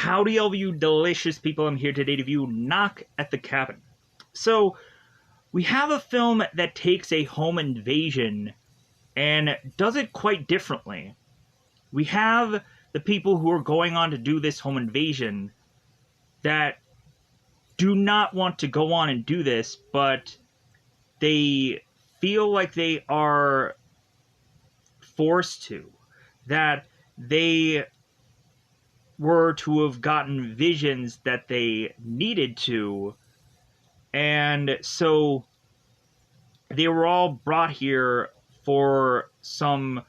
Howdy, all of you delicious people. I'm here today to view Knock at the Cabin. So, we have a film that takes a home invasion and does it quite differently. We have the people who are going on to do this home invasion that do not want to go on and do this, but they feel like they are forced to. That they were to have gotten visions that they needed to, and so they were all brought here for some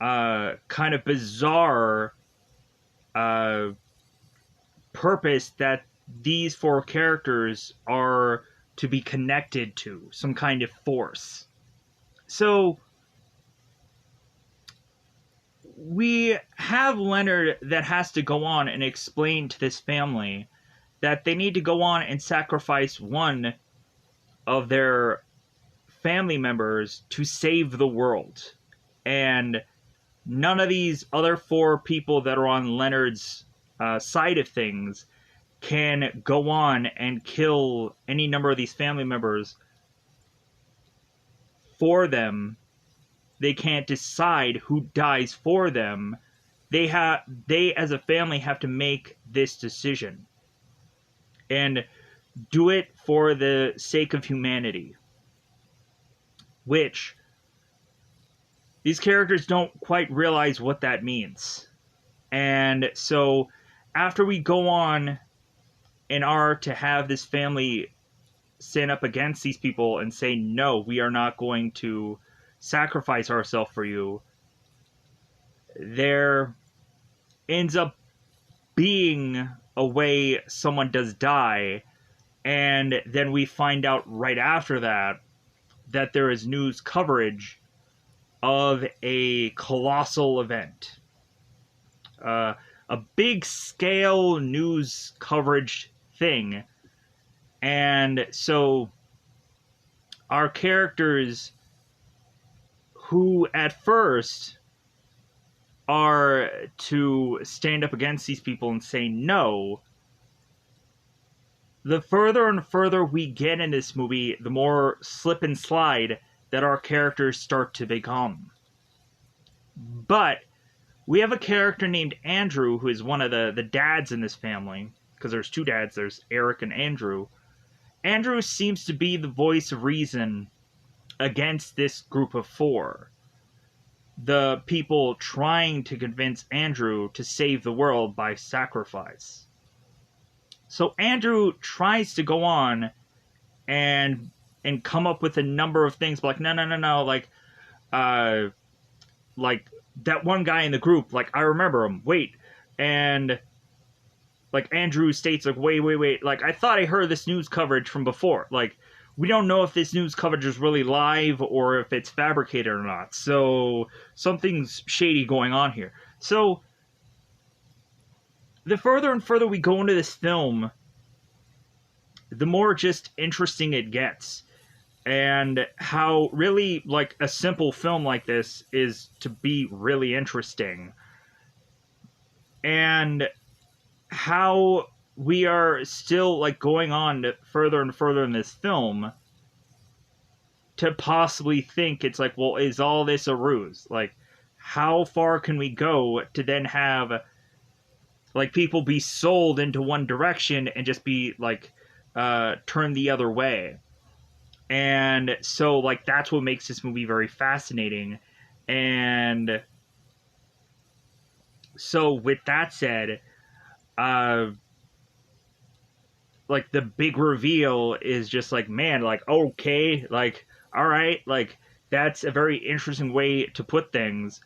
kind of bizarre purpose that these four characters are to be connected to, some kind of force. So we have Leonard that has to go on and explain to this family that they need to go on and sacrifice one of their family members to save the world. And none of these other four people that are on Leonard's side of things can go on and kill any number of these family members for them. They can't decide who dies for them. They as a family have to make this decision and do it for the sake of humanity, which these characters don't quite realize what that means. And so after we go on and are to have this family stand up against these people and say, no, we are not going to sacrifice ourselves for you, there ends up being a way someone does die, and then we find out right after that that there is news coverage of a colossal event. A big scale news coverage thing. And so our characters, who at first are to stand up against these people and say no, the further and further we get in this movie, the more slip and slide that our characters start to become. But we have a character named Andrew, who is one of the dads in this family, because there's two dads, there's Eric and Andrew. Andrew seems to be the voice of reason against this group of four. The people trying to convince Andrew to save the world by sacrifice. So Andrew tries to go on and come up with a number of things, like, no, like that one guy in the group, like, I remember him, wait, and like Andrew states, like, wait, like, I thought I heard this news coverage from before, like, we don't know if this news coverage is really live or if it's fabricated or not, so something's shady going on here. So the further and further we go into this film, the more just interesting it gets. And how really, like, a simple film like this is to be really interesting. And how we are still, like, going on to further and further in this film to possibly think it's like, well, is all this a ruse? Like, how far can we go to then have, like, people be sold into one direction and just be, like, turned the other way? And so, like, that's what makes this movie very fascinating. And so, with that said, like, the big reveal is just like, man, like, okay, like, all right, like, that's a very interesting way to put things.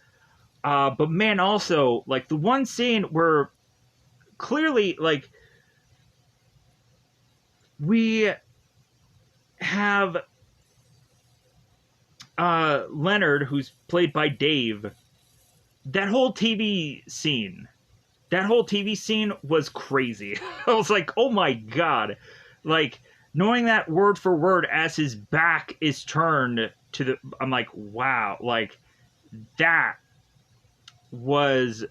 But man, also, like, the one scene where clearly, like, we have Leonard, who's played by Dave. That whole TV scene was crazy. I was like, oh my god. Like, knowing that word for word as his back is turned to the... I'm like, wow. Like, that was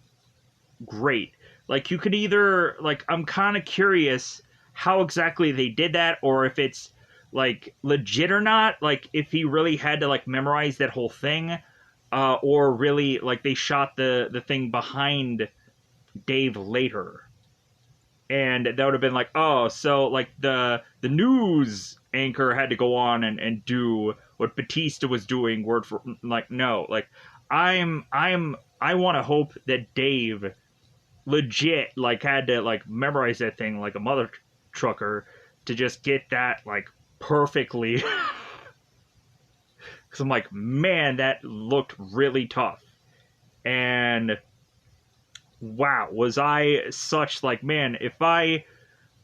great. Like, you could either, like, I'm kind of curious how exactly they did that, or if it's, like, legit or not. Like, if he really had to, like, memorize that whole thing, or really, like, they shot the thing behind Dave later. And that would have been like, oh, so, like, the news anchor had to go on and do what Batista was doing word for, like, no. Like, I want to hope that Dave legit, like, had to, like, memorize that thing like a mother trucker to just get that, like, perfectly. Because I'm like, man, that looked really tough. And wow, was I such, like, man, if I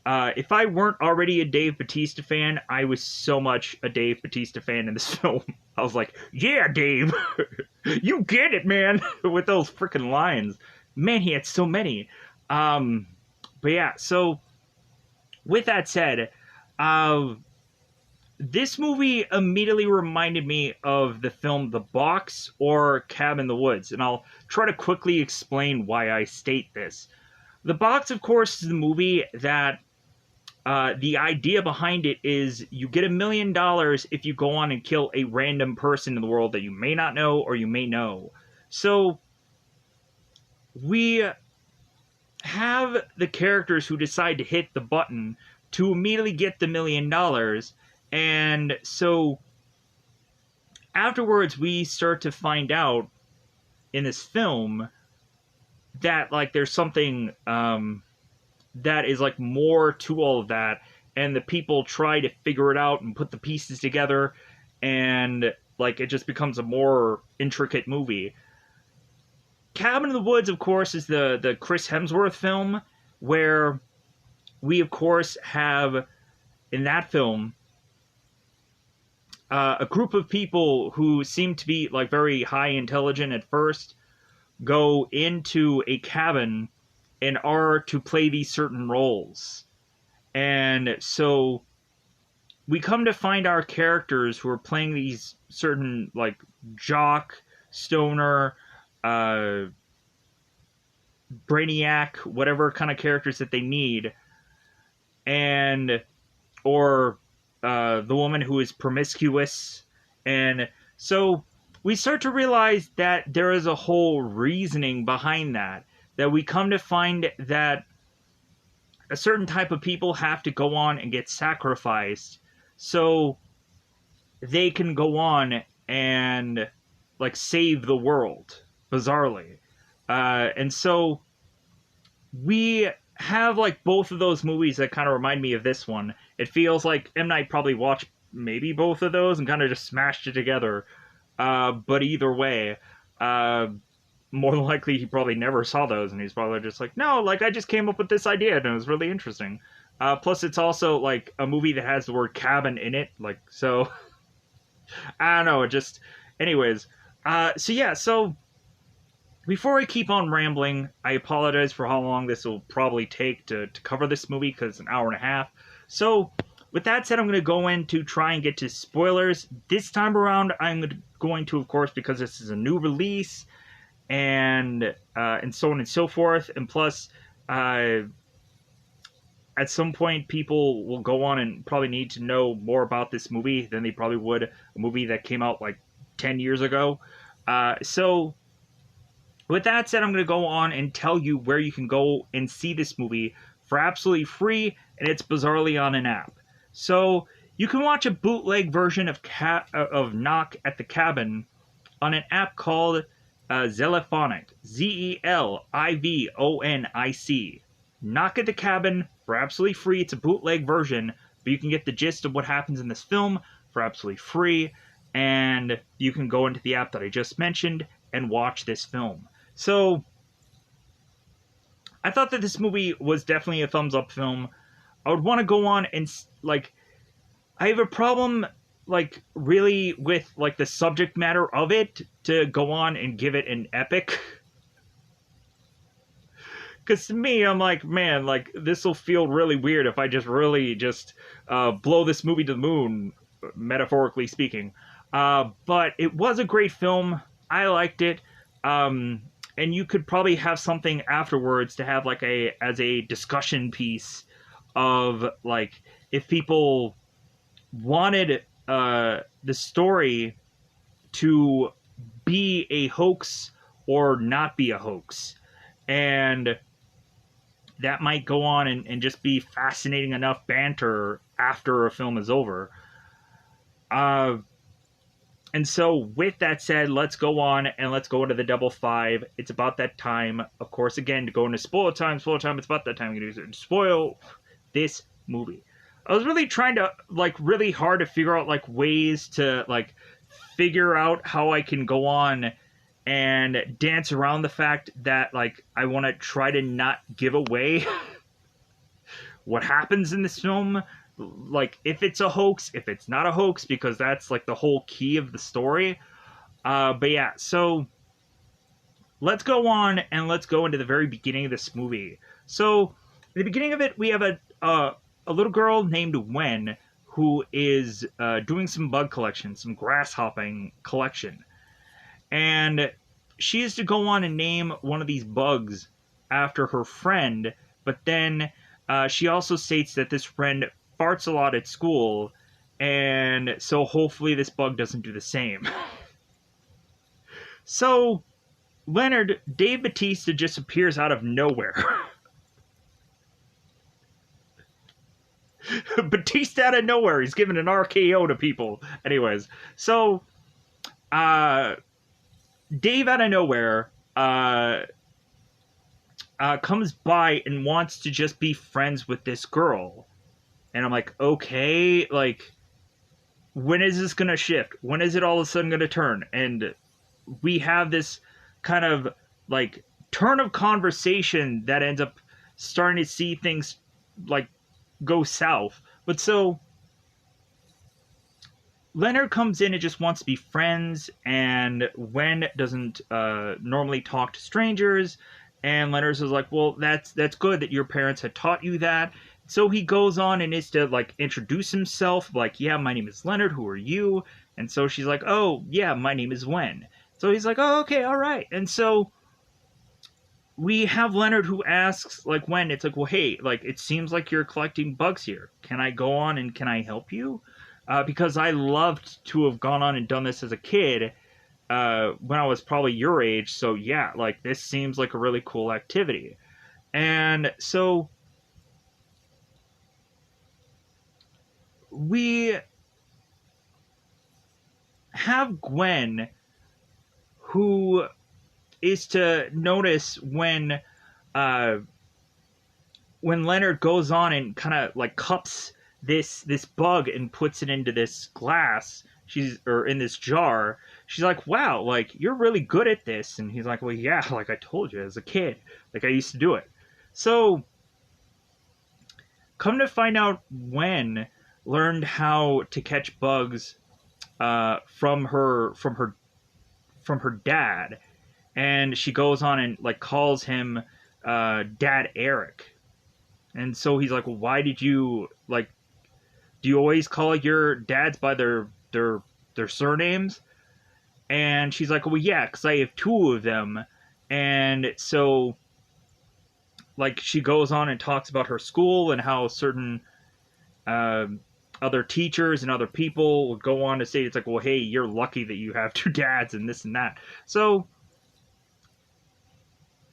weren't already a Dave Batista fan, I was so much a Dave Batista fan in this film. I was like, yeah, Dave, you get it, man, with those freaking lines. Man, he had so many. But yeah, so with that said, this movie immediately reminded me of the film The Box or Cabin in the Woods, and I'll try to quickly explain why I state this. The Box, of course, is the movie that the idea behind it is you get $1 million if you go on and kill a random person in the world that you may not know or you may know. So we have the characters who decide to hit the button to immediately get the $1 million. And so afterwards, we start to find out in this film that, like, there's something that is, like, more to all of that, and the people try to figure it out and put the pieces together, and, like, it just becomes a more intricate movie. Cabin in the Woods, of course, is the Chris Hemsworth film, where we, of course, have, in that film, a group of people who seem to be, like, very high intelligent at first go into a cabin and are to play these certain roles. And so we come to find our characters who are playing these certain, like, jock, stoner, brainiac, whatever kind of characters that they need, and or the woman who is promiscuous. And so we start to realize that there is a whole reasoning behind that we come to find that a certain type of people have to go on and get sacrificed so they can go on and, like, save the world, bizarrely. And so we have, like, both of those movies that kind of remind me of this one. It feels like M. Night probably watched maybe both of those and kind of just smashed it together. But either way, more than likely he probably never saw those, and he's probably just like, no, like, I just came up with this idea and it was really interesting. Plus it's also, like, a movie that has the word cabin in it, like, so I don't know, it just, anyways. So yeah, so before I keep on rambling, I apologize for how long this will probably take to cover this movie, because it's an hour and a half. So with that said, I'm going to go in to try and get to spoilers. This time around, I'm going to, of course, because this is a new release, and so on and so forth. And plus, at some point, people will go on and probably need to know more about this movie than they probably would a movie that came out like 10 years ago. So with that said, I'm going to go on and tell you where you can go and see this movie for absolutely free, and it's bizarrely on an app. So you can watch a bootleg version of Knock at the Cabin on an app called Zelifonic, Zelivonic. Knock at the Cabin for absolutely free. It's a bootleg version, but you can get the gist of what happens in this film for absolutely free, and you can go into the app that I just mentioned and watch this film. So I thought that this movie was definitely a thumbs up film. I would want to go on and, like, I have a problem, like, really with, like, the subject matter of it to go on and give it an epic. Because to me, I'm like, man, like, this will feel really weird if I just really just blow this movie to the moon, metaphorically speaking. But it was a great film. I liked it. and you could probably have something afterwards to have like as a discussion piece of like if people wanted the story to be a hoax or not be a hoax. And that might go on and just be fascinating enough banter after a film is over. Uh, and so, with that said, let's go on and let's go into the double five. It's about that time. Of course, again, to go into spoiler time, it's about that time. I'm going to spoil this movie. I was really trying to, like, really hard to figure out, like, ways to, like, figure out how I can go on and dance around the fact that, like, I want to try to not give away what happens in this film. Like, if it's a hoax, if it's not a hoax, because that's, like, the whole key of the story. But yeah, so let's go on and let's go into the very beginning of this movie. So, in the beginning of it, we have a little girl named Wen who is doing some bug collection, some grasshopping collection. And she is to go on and name one of these bugs after her friend, but then she also states that this friend farts a lot at school, and so hopefully this bug doesn't do the same. So, Dave Bautista just appears out of nowhere. Batista out of nowhere. He's giving an RKO to people. Anyways, so Dave out of nowhere comes by and wants to just be friends with this girl. And I'm like, okay, like, when is this going to shift? When is it all of a sudden going to turn? And we have this kind of, like, turn of conversation that ends up starting to see things, like, go south. But so Leonard comes in and just wants to be friends, and Wen doesn't normally talk to strangers, and Leonard is like, well, that's good that your parents had taught you that. So he goes on and is to, like, introduce himself, like, yeah, my name is Leonard, who are you? And so she's like, oh, yeah, my name is Wen. So he's like, oh, okay, all right. And so we have Leonard who asks, like, Wen, it's like, well, hey, like, it seems like you're collecting bugs here. Can I go on and can I help you? Because I loved to have gone on and done this as a kid when I was probably your age. So, yeah, like, this seems like a really cool activity. And so we have Gwen, who is to notice when Leonard goes on and kind of, like, cups this bug and puts it into this glass, or in this jar. She's like, wow, like, you're really good at this. And he's like, well, yeah, like I told you as a kid, like, I used to do it. So come to find out, Wen learned how to catch bugs from her dad, and she goes on and, like, calls him Dad Eric. And so he's like, well, why did you, like, do you always call your dads by their surnames? And she's like, well, yeah, because I have two of them. And so, like, she goes on and talks about her school and how certain other teachers and other people would go on to say, it's like, well, hey, you're lucky that you have two dads and this and that. So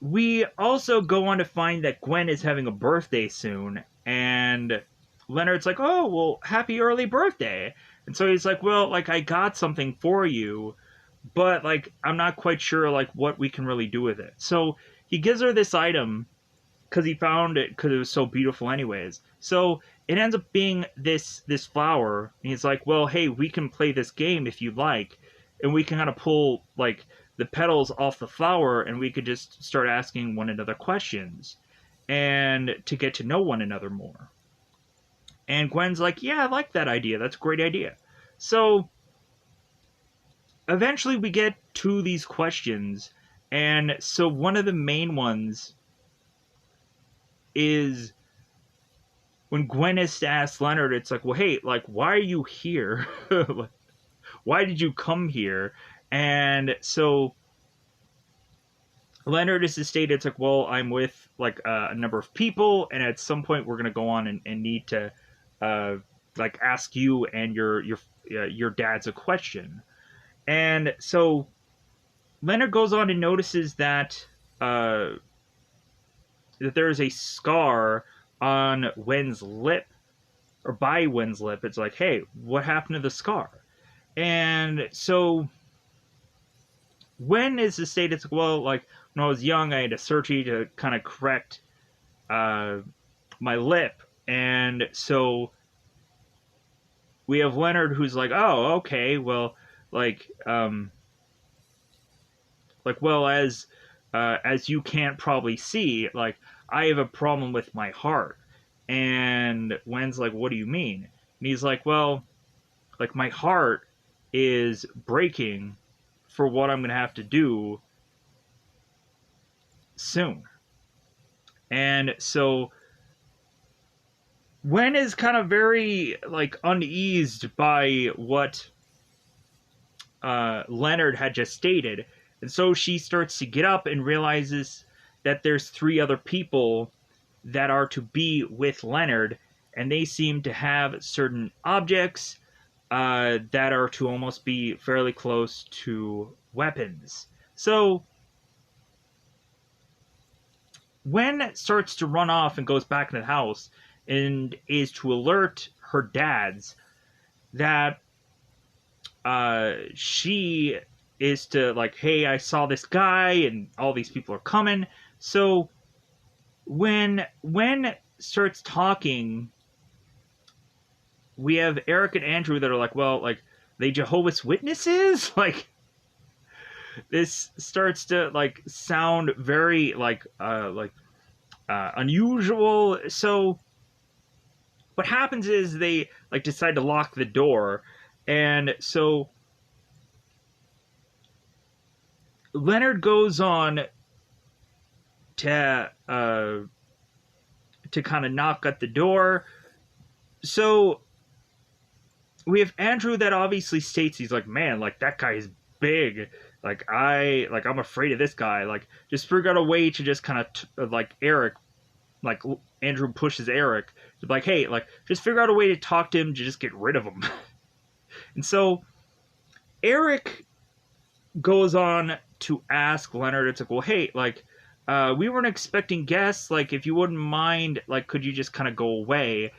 we also go on to find that Gwen is having a birthday soon, and Leonard's like, oh, well, happy early birthday. And so he's like, well, like, I got something for you, but, like, I'm not quite sure, like, what we can really do with it. So he gives her this item because he found it because it was so beautiful anyways. So it ends up being this flower, and he's like, well, hey, we can play this game if you like, and we can kind of pull, like, the petals off the flower, and we could just start asking one another questions and to get to know one another more. And Gwen's like, yeah, I like that idea. That's a great idea. So eventually we get to these questions, and so one of the main ones is when Gwen has to ask Leonard, it's like, well, hey, like, why are you here? Why did you come here? And so Leonard is stated, it's like, well, I'm with like a number of people, and at some point we're gonna go on and need to like ask you and your dad's a question. And so Leonard goes on and notices uh, that there is a scar on Wen's lip, or by Wen's lip. It's like, hey, what happened to the scar? And so Wen is the state. It's like, well, like when I was young, I had a surgery to kind of correct uh, my lip, and so we have Leonard who's like, oh, okay, well, like, well, as you can't probably see, like, I have a problem with my heart. And Wen's like, what do you mean? And he's like, well, like, my heart is breaking for what I'm gonna have to do soon. And so Wen is kind of very like uneased by what Leonard had just stated, and so she starts to get up and realizes that there's three other people that are to be with Leonard, and they seem to have certain objects that are to almost be fairly close to weapons. So Wen starts to run off and goes back in the house and is to alert her dads that she is to like, hey, I saw this guy and all these people are coming. So when Wen starts talking, we have Eric and Andrew that are like, well, like, they Jehovah's Witnesses? Like, this starts to like sound very like unusual. So what happens is they like decide to lock the door, and so Leonard goes on to kind of knock at the door. So we have Andrew that obviously states, he's like, man, like, that guy is big. Like, I'm afraid of this guy. Like, just figure out a way to just kind of like Eric, like Andrew pushes Eric to be like, hey, like, just figure out a way to talk to him to just get rid of him. And so Eric goes on to ask Leonard, it's like, well, hey, like, we weren't expecting guests. Like, if you wouldn't mind, like, could you just kind of go away?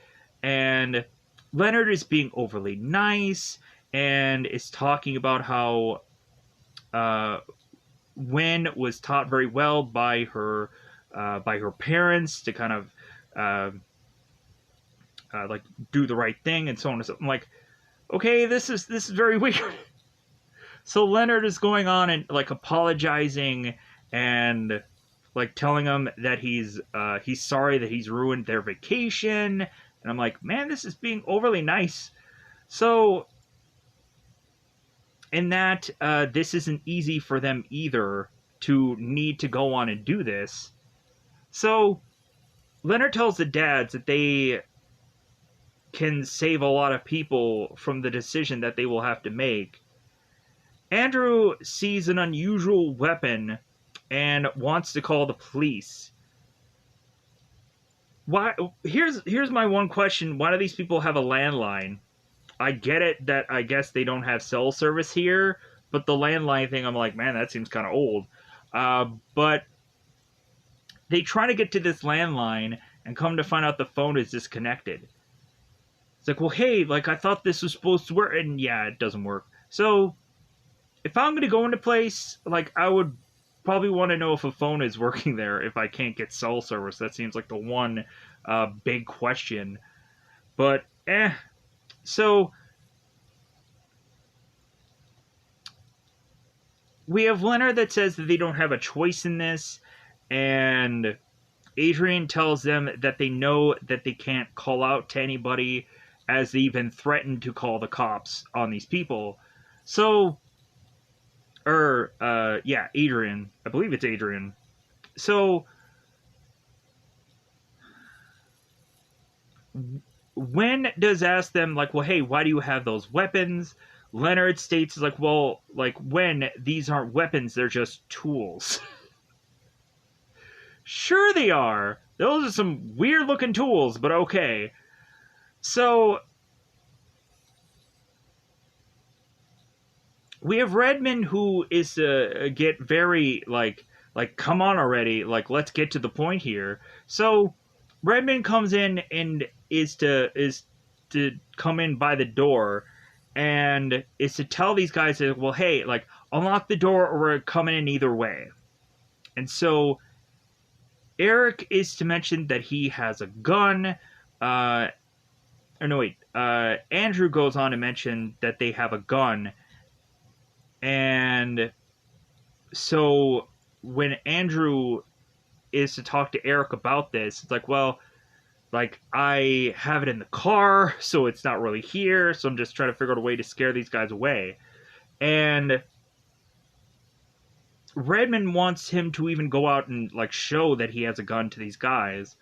And Leonard is being overly nice and is talking about how Wen was taught very well by her parents to kind of like do the right thing and so on and so on. I'm like, okay, this is very weird. So Leonard is going on and like apologizing and like telling them that he's sorry that he's ruined their vacation. And I'm like, man, this is being overly nice. So, and that this isn't easy for them either to need to go on and do this. So Leonard tells the dads that they can save a lot of people from the decision that they will have to make. Andrew sees an unusual weapon and wants to call the police. Why? Here's my one question. Why do these people have a landline? I get it that I guess they don't have cell service here, but the landline thing, I'm like, man, that seems kind of old. But they try to get to this landline and come to find out the phone is disconnected. It's like, well, hey, like, I thought this was supposed to work, and yeah, it doesn't work. So if I'm going to go into place, like, I would probably want to know if a phone is working there if I can't get cell service. That seems like the one big question. But, So, we have Leonard that says that they don't have a choice in this, and Adrian tells them that they know that they can't call out to anybody, as they even threatened to call the cops on these people. So, Adrian. I believe it's Adrian. So, Wen does ask them, like, well, hey, why do you have those weapons? Leonard states, like, well, like, Wen, these aren't weapons, they're just tools. Sure they are. Those are some weird looking tools, but okay. So we have Redmond, who is get very come on already, like let's get to the point here. So Redmond comes in and is to come in by the door, and is to tell these guys that, well, hey, like unlock the door or we're coming in either way. And so Eric is to mention that he has a gun. Or no, wait. Andrew goes on to mention that they have a gun, and so when Andrew is to talk to Eric about this, it's like, well, like I have it in the car, so it's not really here. So I'm just trying to figure out a way to scare these guys away. And Redmond wants him to even go out and like show that he has a gun to these guys.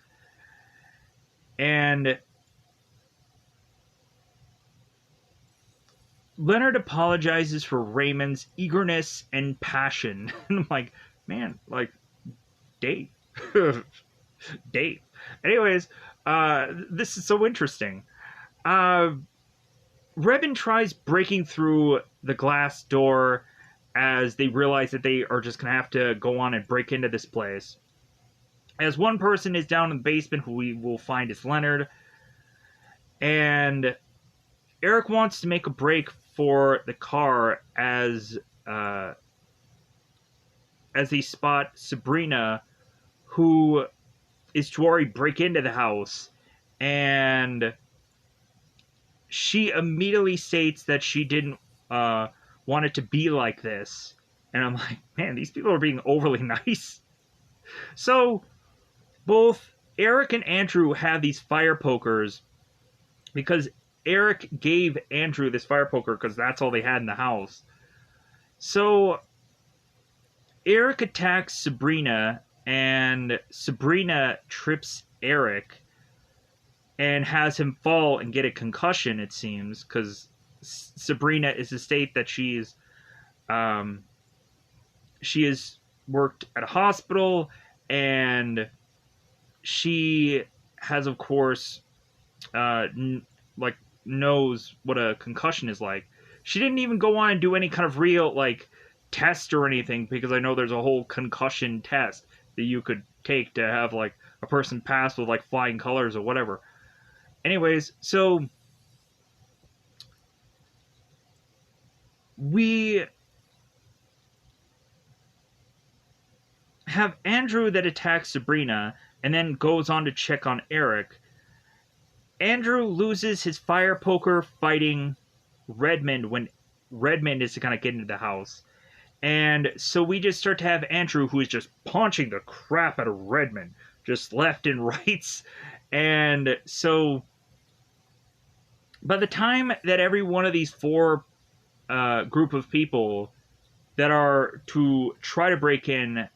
And Leonard apologizes for Raymond's eagerness and passion. And I'm like, man, like, Dave. Dave. Anyways, this is so interesting. Redmond tries breaking through the glass door as they realize that they are just going to have to go on and break into this place. As one person is down in the basement, who we will find is Leonard, and Eric wants to make a break for the car as they spot Sabrina, who is to already break into the house, and she immediately states that she didn't want it to be like this. And I'm like, man, these people are being overly nice. So both Eric and Andrew have these fire pokers because Eric gave Andrew this fire poker because that's all they had in the house. So Eric attacks Sabrina, and Sabrina trips Eric and has him fall and get a concussion, it seems, because Sabrina is to state that she has worked at a hospital, and she has, of course, knows what a concussion is like. She didn't even go on and do any kind of real, like, test or anything, because I know there's a whole concussion test that you could take to have, like, a person pass with, like, flying colors or whatever. Anyways, so we have Andrew that attacks Sabrina and then goes on to check on Eric. Andrew loses his fire poker fighting Redmond when Redmond is to kind of get into the house. And so we just start to have Andrew, who is just punching the crap out of Redmond, just left and right. And so by the time that every one of these four group of people that are to try to break in,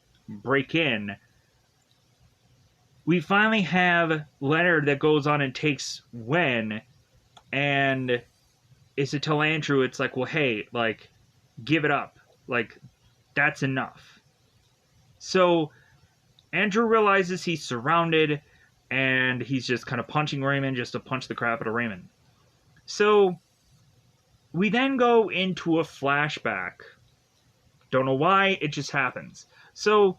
we finally have Leonard that goes on and takes Wen and is to tell Andrew, it's like, well, hey, like, give it up. Like, that's enough. So Andrew realizes he's surrounded, and he's just kind of punching Raymond just to punch the crap out of Raymond. So we then go into a flashback. Don't know why, it just happens. So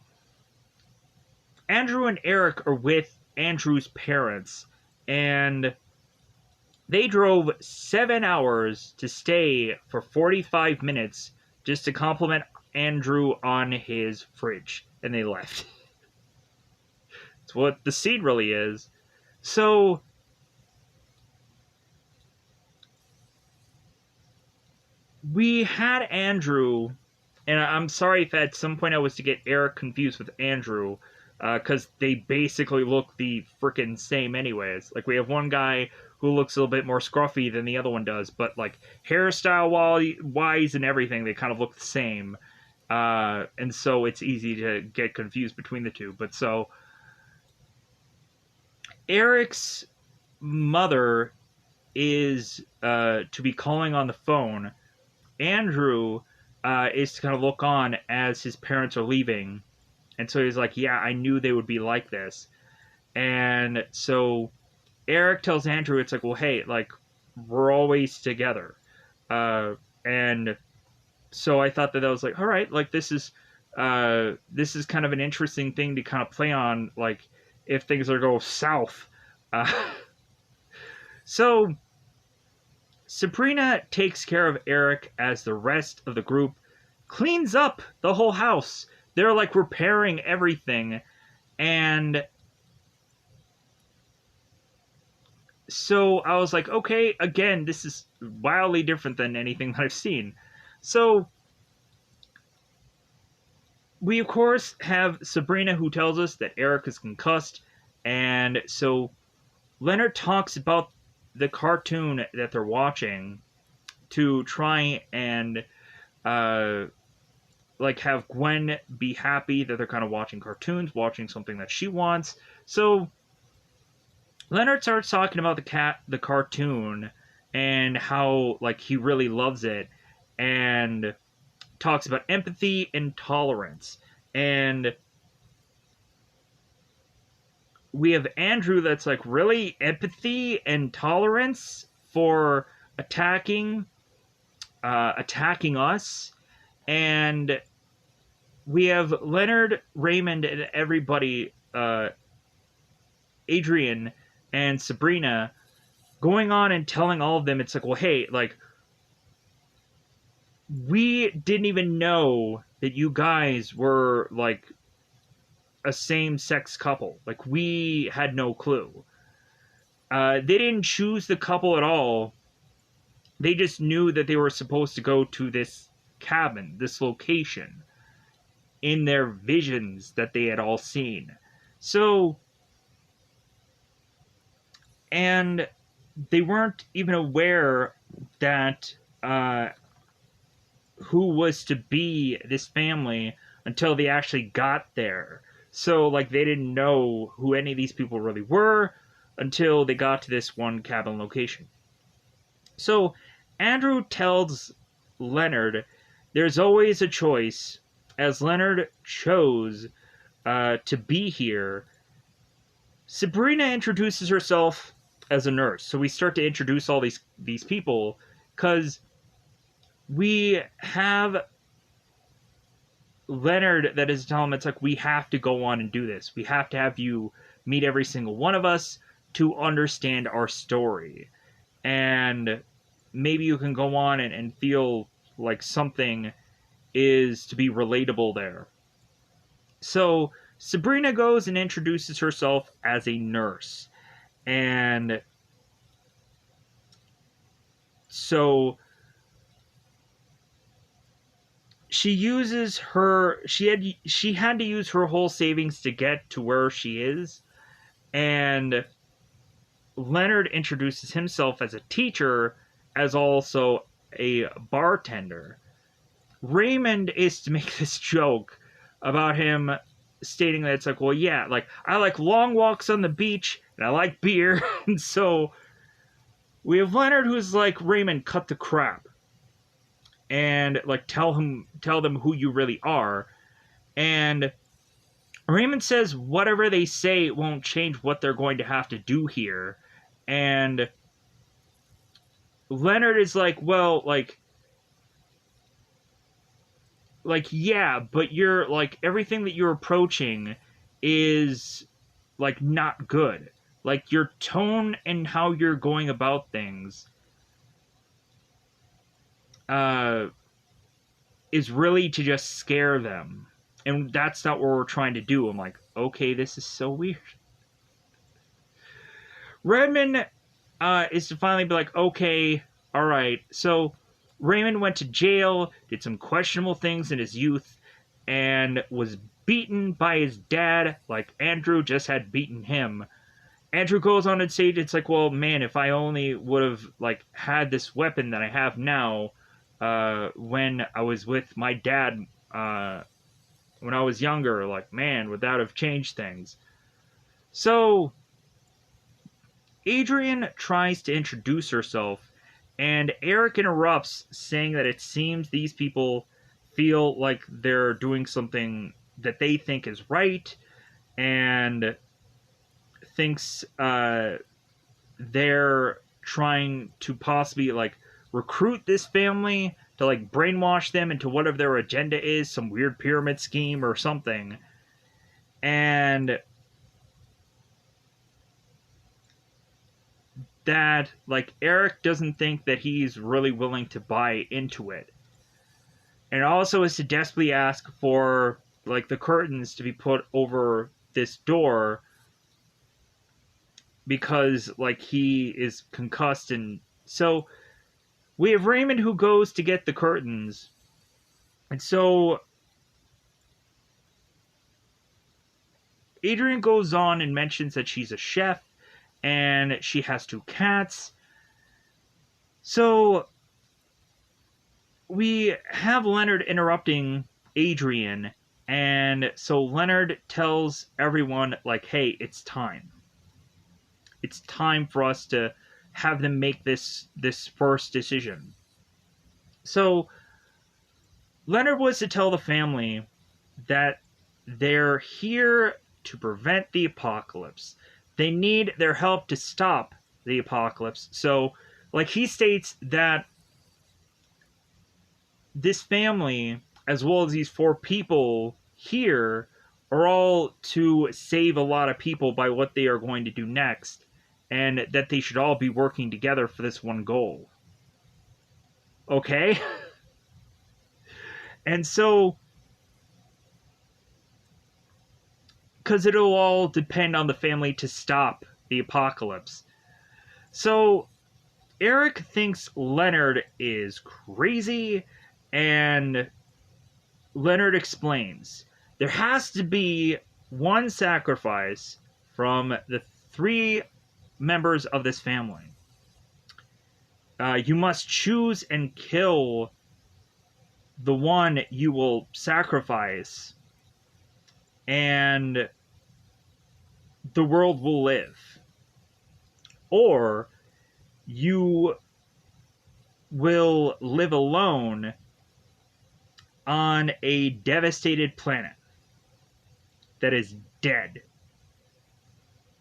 Andrew and Eric are with Andrew's parents, and they drove 7 hours to stay for 45 minutes just to compliment Andrew on his fridge, and they left. It's what the scene really is. So we had Andrew, and I'm sorry if at some point I was to get Eric confused with Andrew, because they basically look the frickin' same anyways. Like, we have one guy who looks a little bit more scruffy than the other one does, but, like, hairstyle-wise and everything, they kind of look the same. And so it's easy to get confused between the two. But so Eric's mother is to be calling on the phone. Andrew is to kind of look on as his parents are leaving. And so he's like, yeah, I knew they would be like this. And so Eric tells Andrew, it's like, well, hey, like, we're always together. And so I thought that was like, all right, like, this is kind of an interesting thing to kind of play on, like, if things are go south. Uh, so Sabrina takes care of Eric as the rest of the group cleans up the whole house. They're like repairing everything. And so I was like, okay, again, this is wildly different than anything that I've seen. So we, of course, have Sabrina who tells us that Eric is concussed. And so Leonard talks about the cartoon that they're watching to try and like have Gwen be happy that they're kind of watching cartoons, watching something that she wants. So Leonard starts talking about the cartoon, and how like he really loves it, and talks about empathy and tolerance. And we have Andrew that's like, really, empathy and tolerance for attacking us. And we have Leonard, Raymond, and everybody, Adrian and Sabrina, going on and telling all of them, it's like, well, hey, like, we didn't even know that you guys were like a same-sex couple. Like, we had no clue. They didn't choose the couple at all. They just knew that they were supposed to go to this cabin, this location, in their visions that they had all seen. So, and they weren't even aware that who was to be this family until they actually got there. So, like, they didn't know who any of these people really were until they got to this one cabin location. So, Andrew tells Leonard there's always a choice, as Leonard chose to be here. Sabrina introduces herself as a nurse. So we start to introduce all these people, because we have Leonard that is telling him, it's like, we have to go on and do this. We have to have you meet every single one of us to understand our story. And maybe you can go on and feel like something is to be relatable there. So Sabrina goes and introduces herself as a nurse. And so she uses she had to use her whole savings to get to where she is. And Leonard introduces himself as a teacher, as also a bartender. Raymond is to make this joke about him stating that it's like, well, yeah, like, I like long walks on the beach, and I like beer. And so we have Leonard who's like, Raymond, cut the crap. And, like, tell them who you really are. And Raymond says whatever they say won't change what they're going to have to do here. And Leonard is like, well, like, yeah, but you're, like, everything that you're approaching is, like, not good. Like, your tone and how you're going about things is really to just scare them. And that's not what we're trying to do. I'm like, okay, this is so weird. Redmond is to finally be like, okay, alright. So Raymond went to jail, did some questionable things in his youth, and was beaten by his dad like Andrew just had beaten him. Andrew goes on and says, it's like, well, man, if I only would have, like, had this weapon that I have now when I was with my dad when I was younger, like, man, would that have changed things? So Adrian tries to introduce herself, and Eric interrupts, saying that it seems these people feel like they're doing something that they think is right, and thinks they're trying to possibly like recruit this family to like brainwash them into whatever their agenda is, some weird pyramid scheme or something. And that like Eric doesn't think that he's really willing to buy into it. And also is to desperately ask for like the curtains to be put over this door because like he is concussed. And so we have Raymond who goes to get the curtains. And so Adrian goes on and mentions that she's a chef and she has 2 cats. So we have Leonard interrupting Adrian, and so Leonard tells everyone, like, hey, it's time. It's time for us to have them make this first decision. So Leonard was to tell the family that they're here to prevent the apocalypse. They need their help to stop the apocalypse. So, like, he states that this family, as well as these 4 people here, are all to save a lot of people by what they are going to do next, and that they should all be working together for this one goal. Okay? And so, because it'll all depend on the family to stop the apocalypse. So, Eric thinks Leonard is crazy, and Leonard explains there has to be one sacrifice from the 3 members of this family. You must choose and kill the one you will sacrifice, and the world will live. Or you will live alone on a devastated planet that is dead.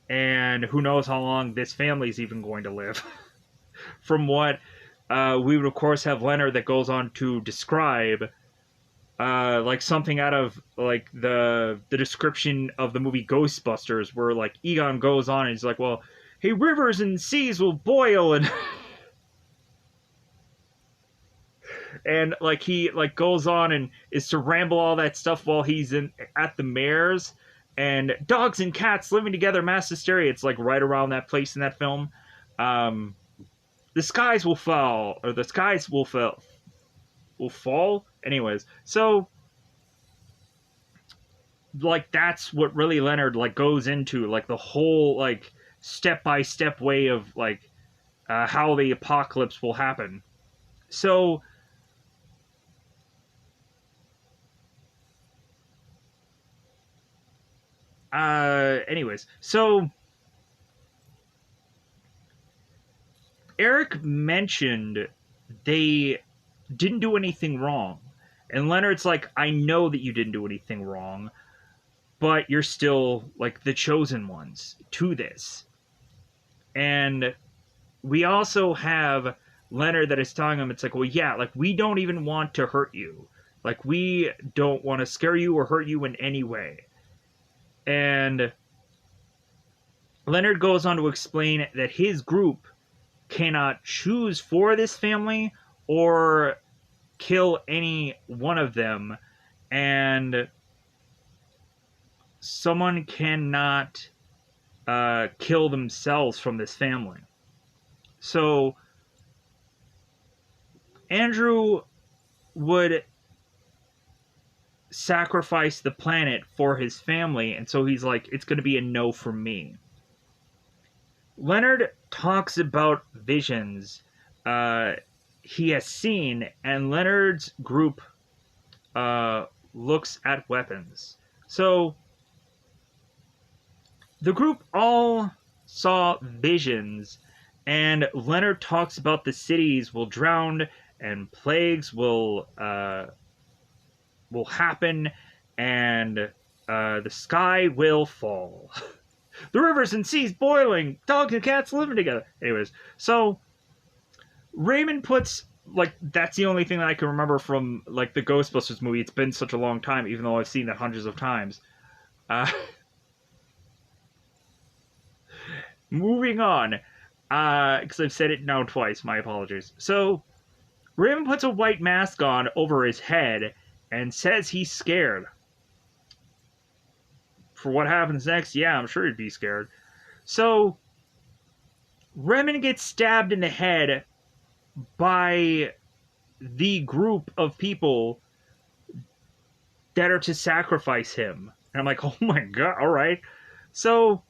And who knows how long this family is even going to live. From what we would, of course, have Leonard that goes on to describe like something out of like the description of the movie Ghostbusters, where like Egon goes on and he's like, well, hey, rivers and seas will boil, and and like he like goes on and is to ramble all that stuff while he's at the mayor's, and dogs and cats living together, mass hysteria. It's like right around that place in that film. The skies will fall, or the skies will fall. Anyways, so like that's what really Leonard like goes into, like the whole like step-by-step way of like how the apocalypse will happen. So anyways, so Eric mentioned they didn't do anything wrong. And Leonard's like, I know that you didn't do anything wrong, but you're still like the chosen ones to this. And we also have Leonard that is telling him, it's like, well, yeah, like we don't even want to hurt you. Like we don't want to scare you or hurt you in any way. And Leonard goes on to explain that his group cannot choose for this family or kill any one of them, and someone cannot kill themselves from this family. So Andrew would sacrifice the planet for his family, and so he's like, it's going to be a no from me. Leonard talks about visions he has seen, and Leonard's group looks at weapons. So the group all saw visions, and Leonard talks about the cities will drown and plagues will happen, and The sky will fall. The rivers and seas boiling. Dogs and cats living together. Anyways, so Raymond puts, like, that's the only thing that I can remember from, like, the Ghostbusters movie. It's been such a long time, even though I've seen it hundreds of times. Moving on, because I've said it now twice. My apologies. So Raymond puts a white mask on over his head and says he's scared. For what happens next, yeah, I'm sure he'd be scared. So Raymond gets stabbed in the head by the group of people that are to sacrifice him. And I'm like, oh my god, alright. So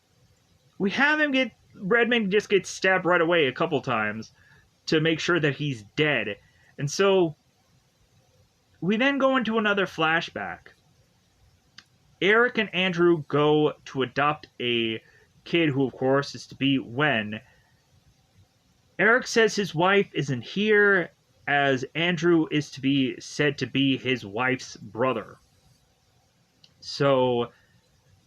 we have him get, Redmond just gets stabbed right away a couple times to make sure that he's dead. And so we then go into another flashback. Eric and Andrew go to adopt a kid who, of course, is to be Wen. Eric says his wife isn't here, as Andrew is to be said to be his wife's brother. So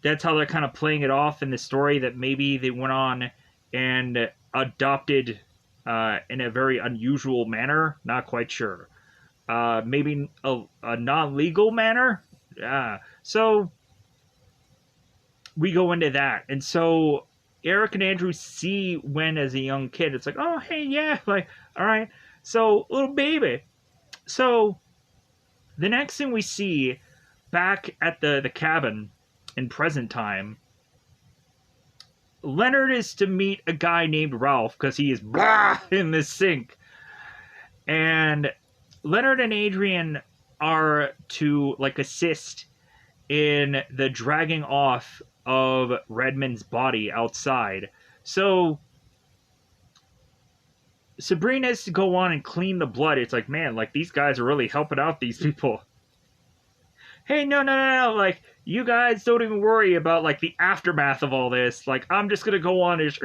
that's how they're kind of playing it off in the story, that maybe they went on and adopted in a very unusual manner. Not quite sure. Maybe a non-legal manner. So we go into that. And so Eric and Andrew see Wen as a young kid. It's like, oh, hey, yeah, like, all right. So, little baby. So the next thing we see back at the cabin in present time, Leonard is to meet a guy named Ralph because he is in this sink. And Leonard and Adrian are to, like, assist in the dragging off of Redmond's body outside. So Sabrina has to go on and clean the blood. It's like, man, like, these guys are really helping out these people. Hey, no, like, you guys don't even worry about, like, the aftermath of all this. Like, I'm just gonna go on and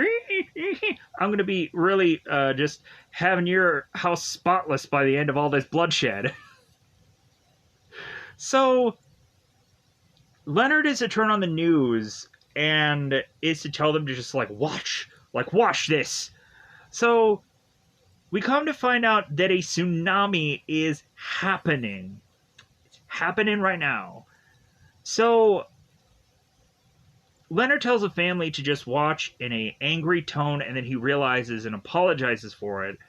I'm gonna be really just having your house spotless by the end of all this bloodshed. So Leonard is to turn on the news and is to tell them to just, like, watch this. So we come to find out that a tsunami is happening. It's happening right now. So Leonard tells the family to just watch in an angry tone, and then he realizes and apologizes for it.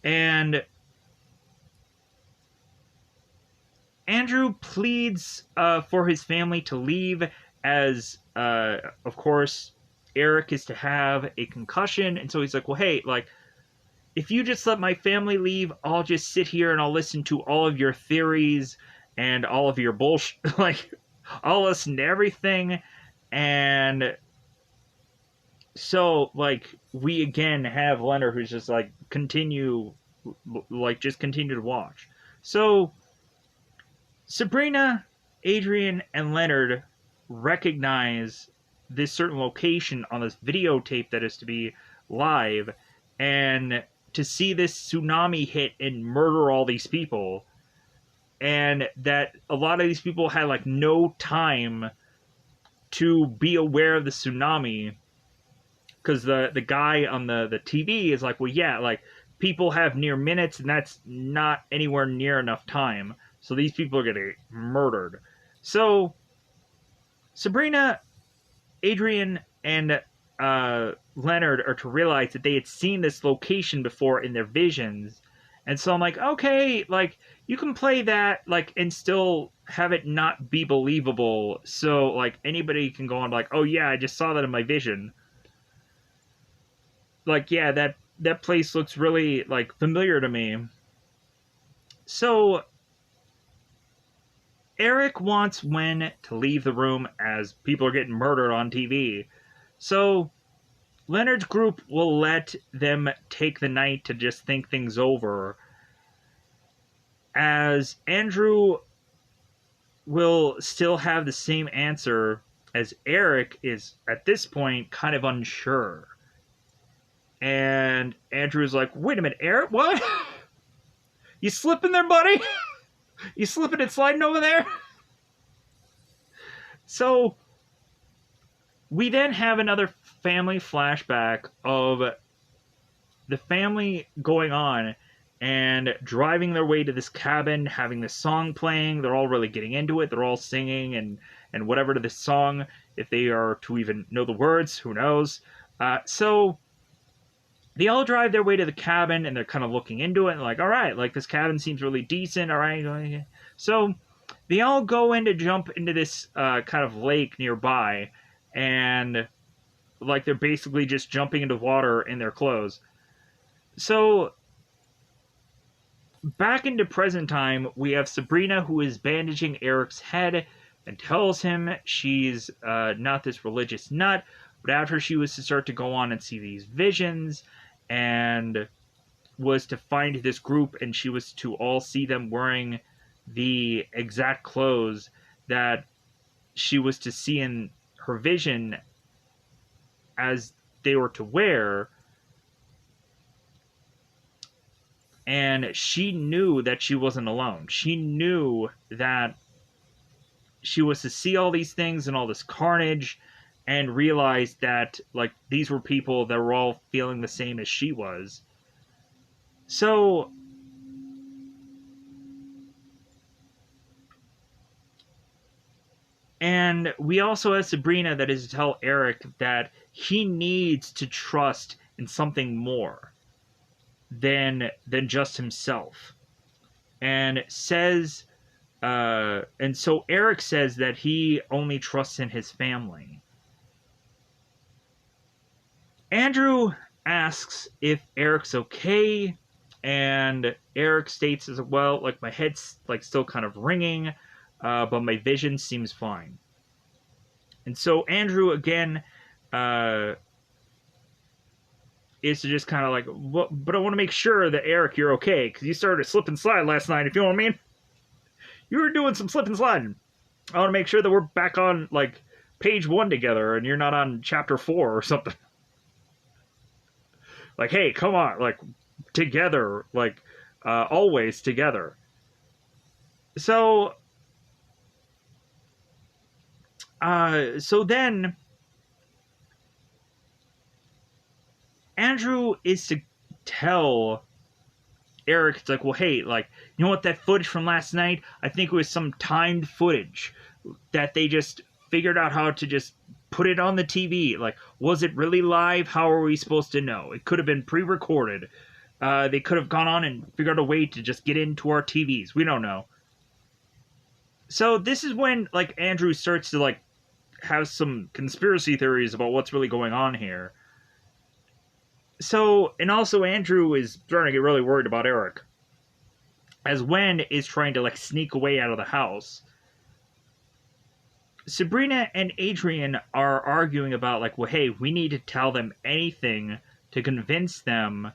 And Andrew pleads for his family to leave, as, of course, Eric is to have a concussion. And so he's like, well, hey, like, if you just let my family leave, I'll just sit here and I'll listen to all of your theories and all of your bullshit. Like, I'll listen to everything. And so, like, we again have Leonard who's just like, continue to watch. So Sabrina, Adrian, and Leonard recognize this certain location on this videotape that is to be live, and to see this tsunami hit and murder all these people, and that a lot of these people had, like, no time to be aware of the tsunami, because the guy on the TV is like, well, yeah, like, people have near minutes, and that's not anywhere near enough time. So these people are going to get murdered. So Sabrina, Adrian, and Leonard are to realize that they had seen this location before in their visions. And so I'm like, okay, like, you can play that, like, and still have it not be believable. So, like, anybody can go on like, oh yeah, I just saw that in my vision. Like, yeah, that place looks really, like, familiar to me. So Eric wants Wen to leave the room as people are getting murdered on TV. So Leonard's group will let them take the night to just think things over, as Andrew will still have the same answer, as Eric is, at this point, kind of unsure. And Andrew's like, wait a minute, Eric, what? You slipping there, buddy? You slipping and sliding over there? So we then have another family flashback of the family going on and driving their way to this cabin, having this song playing. They're all really getting into it. They're all singing and whatever to this song. If they are to even know the words, who knows? So they all drive their way to the cabin and they're kind of looking into it and like, all right, like this cabin seems really decent. All right. So they all go in to jump into this kind of lake nearby, and like they're basically just jumping into water in their clothes. So back into present time, we have Sabrina, who is bandaging Eric's head and tells him she's not this religious nut, but after she was to start to go on and see these visions and was to find this group, and she was to all see them wearing the exact clothes that she was to see in her vision as they were to wear. And she knew that she wasn't alone. She knew that she was to see all these things and all this carnage and realized that, like, these were people that were all feeling the same as she was. So and we also have Sabrina that is to tell Eric that he needs to trust in something more than just himself. And says and so Eric says that he only trusts in his family. Andrew asks if Eric's okay, and Eric states as well, like, my head's like still kind of ringing, but my vision seems fine. And so Andrew again is to just kind of like, well, but I want to make sure that Eric, you're okay, because you started to slip and slide last night, if you know what I mean. You were doing some slip and sliding. I want to make sure that we're back on like page 1 together, and you're not on chapter 4 or something. Like, hey, come on, like, together, like, always together. So then Andrew is to tell Eric, it's like, well, hey, like, you know what, that footage from last night, I think it was some timed footage that they just figured out how to just put it on the TV. Like, was it really live? How are we supposed to know? It could have been pre-recorded. They could have gone on and figured out a way to just get into our TVs. We don't know. So this is when, like, Andrew starts to, like, have some conspiracy theories about what's really going on here. So, and also Andrew is starting to get really worried about Eric, as Wen is trying to, like, sneak away out of the house. Sabrina and Adrian are arguing about, like, well, hey, we need to tell them anything to convince them,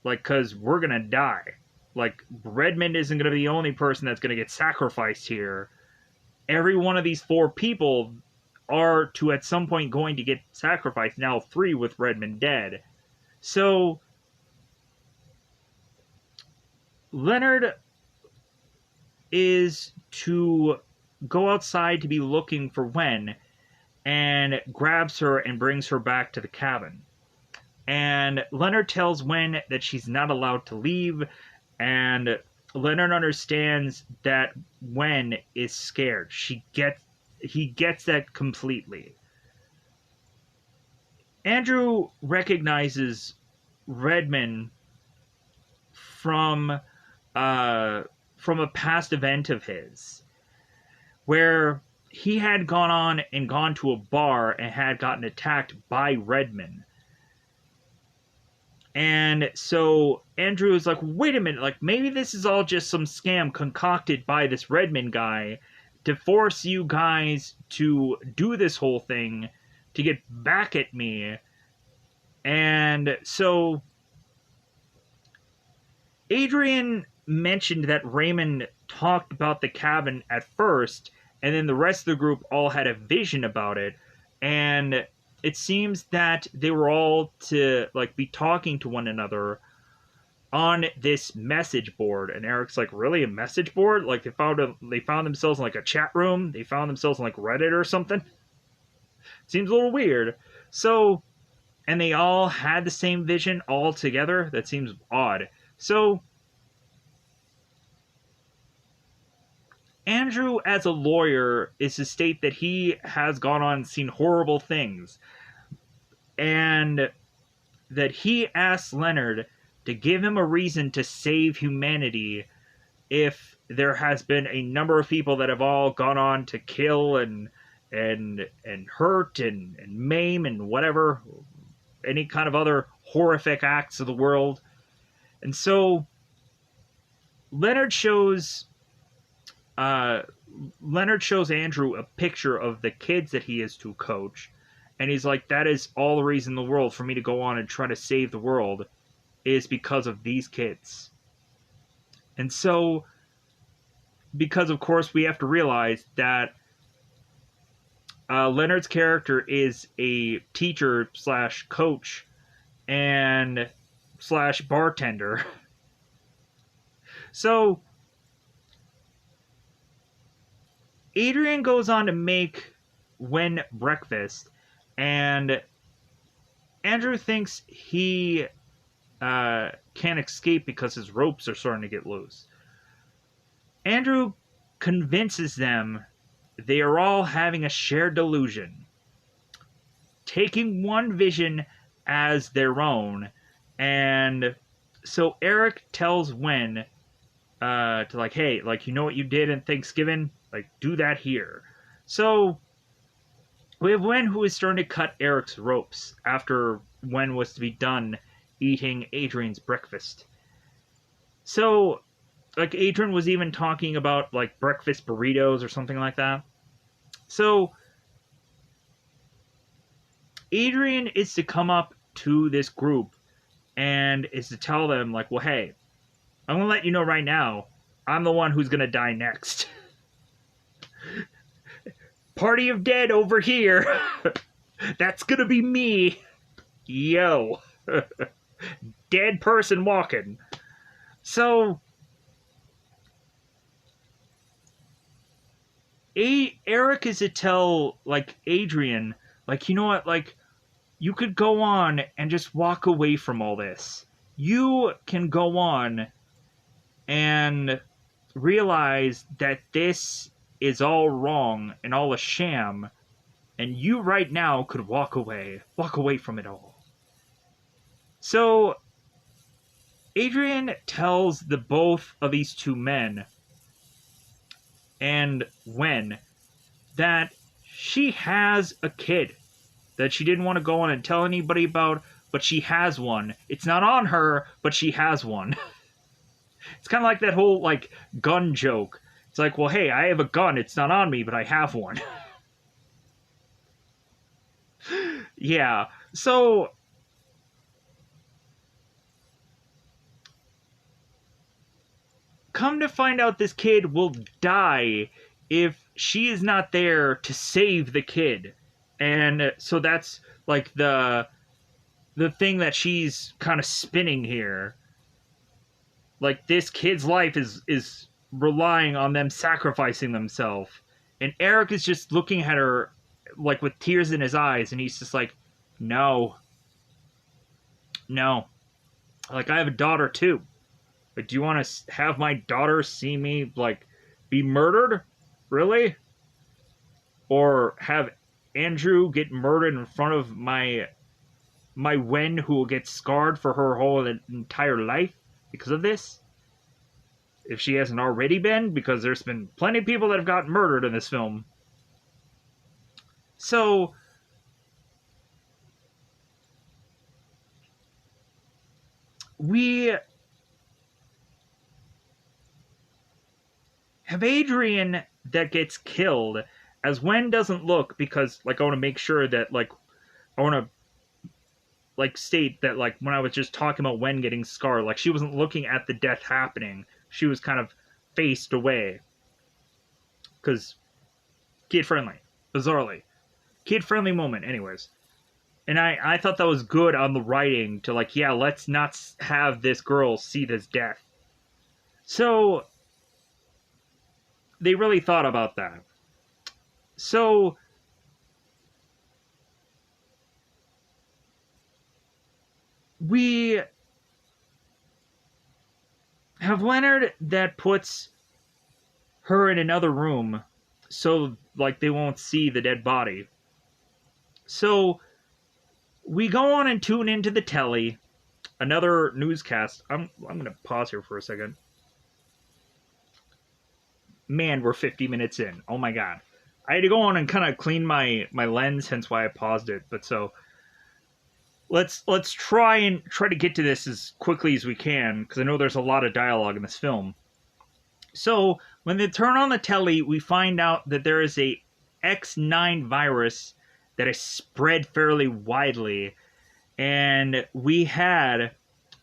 like, because we're going to die. Like, Redmond isn't going to be the only person that's going to get sacrificed here. Every one of these 4 people are to at some point going to get sacrificed. Now 3 with Redmond dead. So Leonard is to go outside to be looking for Wen, and grabs her and brings her back to the cabin. And Leonard tells Wen that she's not allowed to leave, and Leonard understands that Wen is scared. He gets that completely. Andrew recognizes Redmond from a past event of his, where he had gone on and gone to a bar and had gotten attacked by Redmond. And so Andrew is like, wait a minute, like, maybe this is all just some scam concocted by this Redmond guy to force you guys to do this whole thing to get back at me. And so Adrian mentioned that Raymond talked about the cabin at first, and then the rest of the group all had a vision about it, and it seems that they were all to, like, be talking to one another on this message board, and Eric's like, really, a message board? Like they found themselves in like a chat room, they found themselves in like Reddit or something. Seems a little weird. So, and they all had the same vision all together. That seems odd. So Andrew, as a lawyer, is to state that he has gone on and seen horrible things, and that he asked Leonard to give him a reason to save humanity if there has been a number of people that have all gone on to kill and hurt and maim and whatever, any kind of other horrific acts of the world. And so Leonard shows Andrew a picture of the kids that he is to coach, and he's like, that is all the reason in the world for me to go on and try to save the world, is because of these kids. And so, because of course we have to realize that Leonard's character is a teacher slash coach and slash bartender. So Adrian goes on to make Wen breakfast, and Andrew thinks he can't escape because his ropes are starting to get loose. Andrew convinces them they are all having a shared delusion, taking one vision as their own, and so Eric tells Wen to like, hey, like, you know what you did in Thanksgiving? Like, do that here. So we have Wen, who is starting to cut Eric's ropes after Wen was to be done eating Adrian's breakfast. So, like, Adrian was even talking about, like, breakfast burritos or something like that. So Adrian is to come up to this group and is to tell them, like, well, hey, I'm going to let you know right now, I'm the one who's going to die next. Party of dead over here. That's going to be me. Yo. Dead person walking. So Eric is to tell, like, Adrian, like, you know what, like, you could go on and just walk away from all this. You can go on and realize that this is all wrong and all a sham, and you right now could walk away from it all. So Adrian tells the both of these two men and Wen that she has a kid that she didn't want to go on and tell anybody about, but she has one. It's not on her, but she has one. It's kind of like that whole, like, gun joke. It's like, well, hey, I have a gun. It's not on me, but I have one. Yeah. So come to find out, this kid will die if she is not there to save the kid. And so that's, like, the thing that she's kind of spinning here. Like, this kid's life is relying on them sacrificing themselves. And Eric is just looking at her, like, with tears in his eyes, and he's just like, no. Like, I have a daughter, too. Like, do you want to have my daughter see me, like, be murdered? Really? Or have Andrew get murdered in front of my Wen, who will get scarred for her whole entire life because of this? If she hasn't already been, because there's been plenty of people that have gotten murdered in this film. So we have Adrian that gets killed, as Wen doesn't look, because, like, I want to make sure that, like, I want to, like, state that, like, when I was just talking about Wen getting scarred, like, she wasn't looking at the death happening. She was kind of faced away. Because kid-friendly. Bizarrely. Kid-friendly moment, anyways. And I thought that was good on the writing to like, yeah, let's not have this girl see this death. So they really thought about that. So we have Leonard that puts her in another room so like they won't see the dead body. So we go on and tune into the telly, another newscast. I'm gonna pause here for a second. Man, we're 50 minutes in. Oh my god. I had to go on and kind of clean my lens, hence why I paused it. But so let's try to get to this as quickly as we can because I know there's a lot of dialogue in this film. So when they turn on the telly, we find out that there is a X9 virus that is spread fairly widely, and we had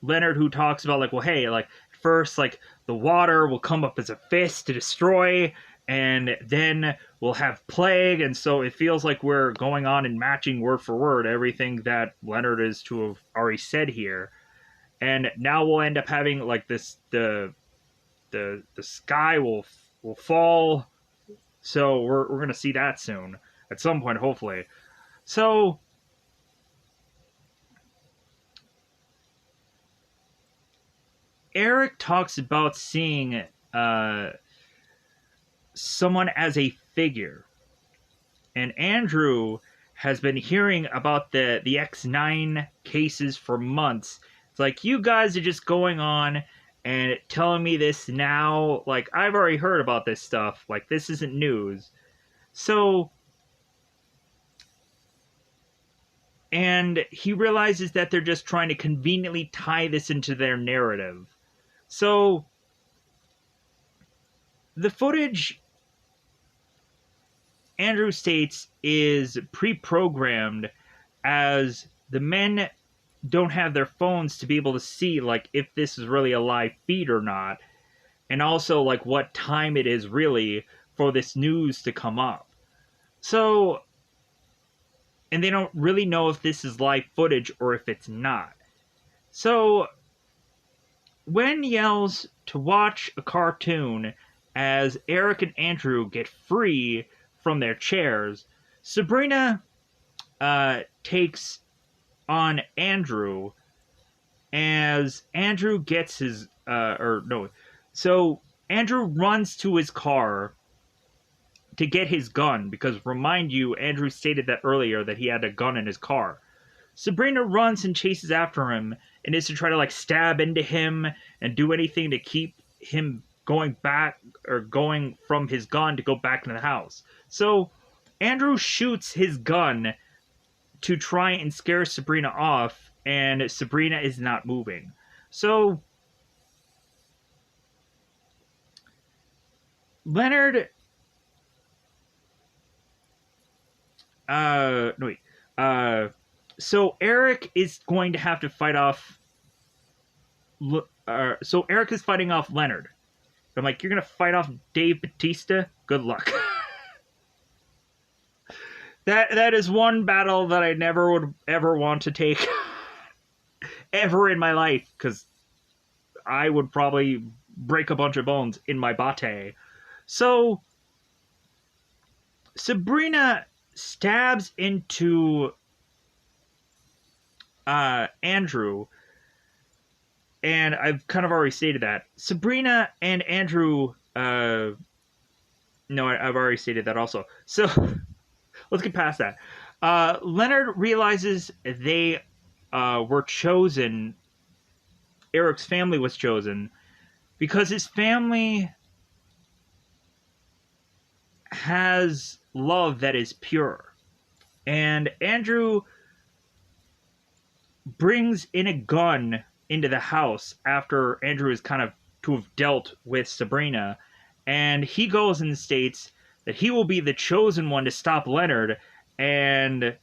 Leonard who talks about like, well, hey, like first like the water will come up as a fist to destroy, and then we'll have plague, and so it feels like we're going on and matching word for word everything that Leonard is to have already said here, and now we'll end up having like this the sky will fall, so we're gonna see that soon at some point, hopefully. So Eric talks about seeing someone as a figure, and Andrew has been hearing about the X9 cases for months. It's like, you guys are just going on and telling me this now. Like, I've already heard about this stuff. Like, this isn't news. So, and he realizes that they're just trying to conveniently tie this into their narrative. So, the footage, Andrew states, is pre-programmed as the men don't have their phones to be able to see like if this is really a live feed or not, and also like what time it is really for this news to come up. So, and they don't really know if this is live footage or if it's not. So Wen yells to watch a cartoon as Eric and Andrew get free from their chairs. Sabrina takes on Andrew as Andrew gets his so Andrew runs to his car to get his gun because, remind you, Andrew stated that earlier that he had a gun in his car. Sabrina runs and chases after him and is to try to like stab into him and do anything to keep him going back or going from his gun to go back into the house. So Andrew shoots his gun to try and scare Sabrina off, and Sabrina is not moving. So Leonard no wait so Eric is going to have to fight off so Eric is fighting off Leonard. I'm like, you're gonna fight off Dave Bautista? Good luck. That is one battle that I never would ever want to take ever in my life, because I would probably break a bunch of bones in my bate. So Sabrina stabs into Andrew, and I've kind of already stated that. Sabrina and Andrew, no, I've already stated that also. So let's get past that. Leonard realizes they were chosen, Eric's family was chosen, because his family has love that is pure. And Andrew brings in a gun into the house after Andrew is kind of to have dealt with Sabrina, and he goes and states that he will be the chosen one to stop Leonard and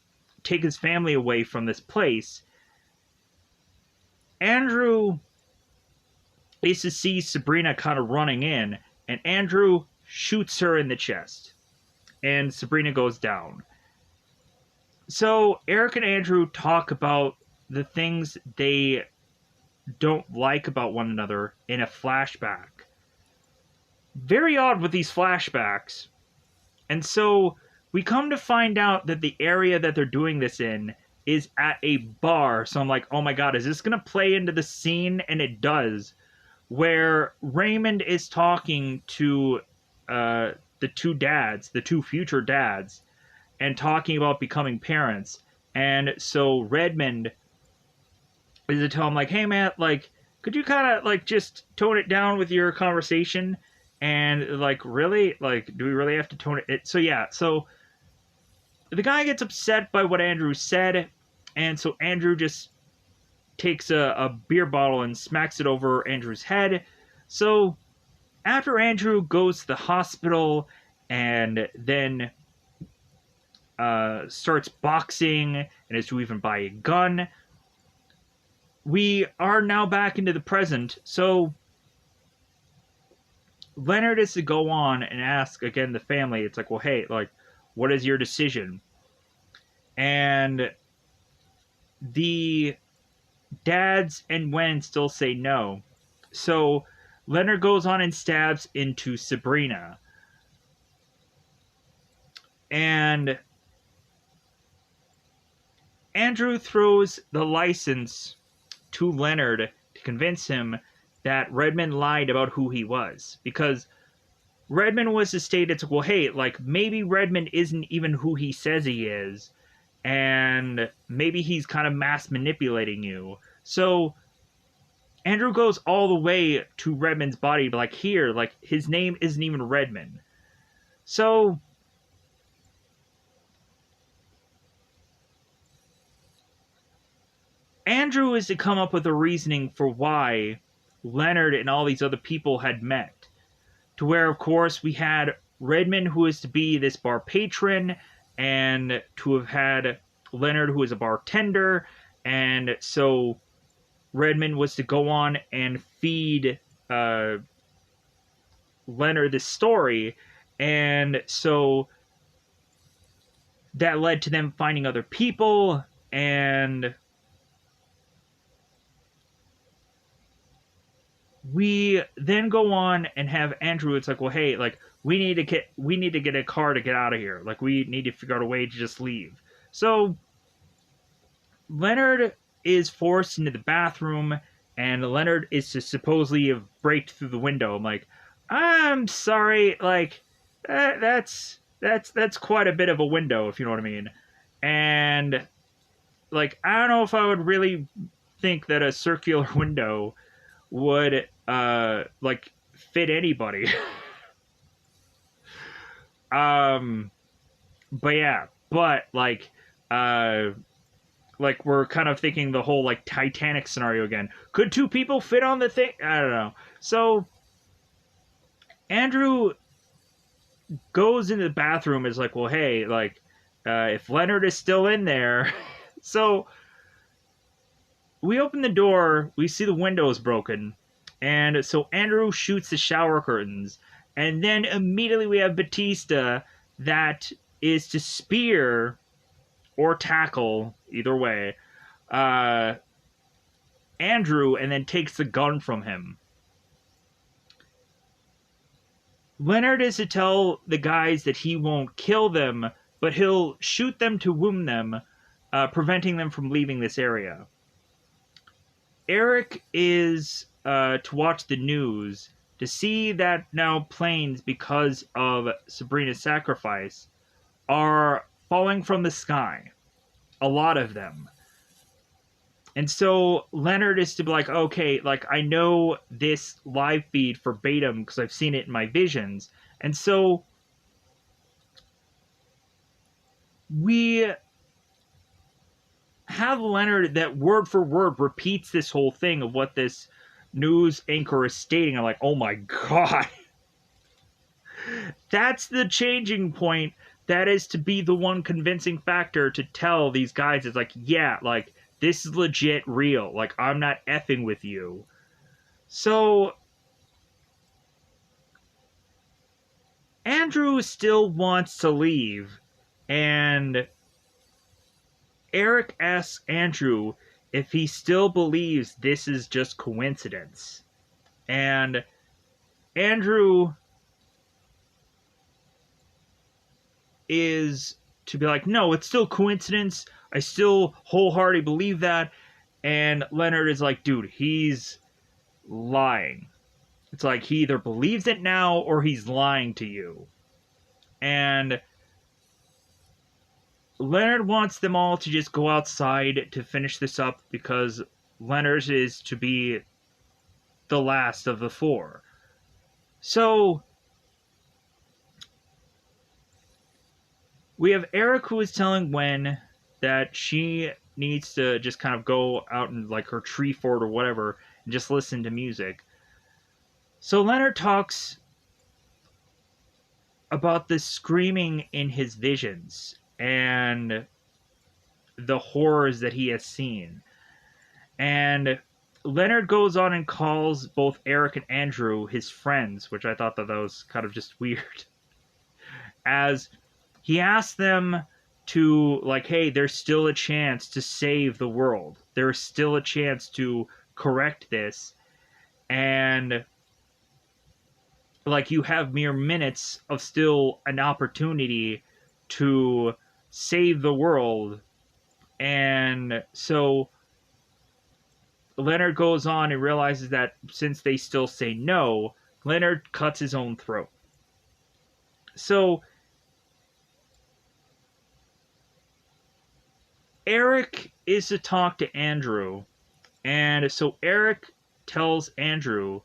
take his family away from this place. Andrew is to see Sabrina kind of running in, and Andrew shoots her in the chest, and Sabrina goes down. So Eric and Andrew talk about the things they don't like about one another in a flashback. Very odd with these flashbacks. And so we come to find out that the area that they're doing this in is at a bar. So I'm like, oh my god, is this going to play into the scene? And it does. Where Raymond is talking to the two dads, the two future dads, and talking about becoming parents. And so Redmond is to tell him, like, hey man, like, could you kind of like just tone it down with your conversation? And like, really, like, do we really have to tone it? So yeah, so the guy gets upset by what Andrew said, and so Andrew just takes a beer bottle and smacks it over Andrew's head. So after Andrew goes to the hospital and then starts boxing and is to even buy a gun, we are now back into the present. So Leonard is to go on and ask again the family. It's like, well, hey, like, what is your decision? And the dads and Wen still say no. So Leonard goes on and stabs into Sabrina. And Andrew throws the license to Leonard to convince him that Redmond lied about who he was. Because Redmond was to state, it's well, hey, like, maybe Redmond isn't even who he says he is. And maybe he's kind of mass manipulating you. So Andrew goes all the way to Redmond's body, but like, here, like, his name isn't even Redmond. So Andrew is to come up with a reasoning for why Leonard and all these other people had met. To where, of course, we had Redmond, who is to be this bar patron, and to have had Leonard, who is a bartender, and so Redmond was to go on and feed Leonard this story, and so that led to them finding other people, and we then go on and have Andrew. It's like, well, hey, like, we need to get a car to get out of here. Like, we need to figure out a way to just leave. So Leonard is forced into the bathroom, and Leonard is to supposedly have braked through the window. I'm like, I'm sorry, like, that's quite a bit of a window, if you know what I mean. And like, I don't know if I would really think that a circular window would like fit anybody. But yeah, but like we're kind of thinking the whole like Titanic scenario again. Could two people fit on the thing? I don't know. So Andrew goes into the bathroom, is like, well, hey, like, if Leonard is still in there. So we open the door, we see the window is broken, and so Andrew shoots the shower curtains, and then immediately we have Batista that is to spear or tackle, either way, Andrew, and then takes the gun from him. Leonard is to tell the guys that he won't kill them, but he'll shoot them to wound them, preventing them from leaving this area. Eric is to watch the news to see that now planes, because of Sabrina's sacrifice, are falling from the sky. A lot of them. And so Leonard is to be like, okay, like, I know this live feed verbatim because I've seen it in my visions. And so we have Leonard that word for word repeats this whole thing of what this news anchor is stating. I'm like, oh my god. That's the changing point. That is to be the one convincing factor to tell these guys, it's like, yeah, like, this is legit real. Like, I'm not effing with you. So Andrew still wants to leave, and Eric asks Andrew if he still believes this is just coincidence. And Andrew is to be like, no, it's still coincidence. I still wholeheartedly believe that. And Leonard is like, dude, he's lying. It's like he either believes it now or he's lying to you. And Leonard wants them all to just go outside to finish this up because Leonard is to be the last of the four. So we have Eric, who is telling Gwen that she needs to just kind of go out in like her tree fort or whatever and just listen to music. So Leonard talks about the screaming in his visions and the horrors that he has seen. And Leonard goes on and calls both Eric and Andrew his friends, which I thought that was kind of just weird. As he asks them to, like, hey, there's still a chance to save the world. There's still a chance to correct this. And, like, you have mere minutes of still an opportunity to save the world. And so Leonard goes on and realizes that since they still say no, Leonard cuts his own throat. So Eric is to talk to Andrew, and so Eric tells Andrew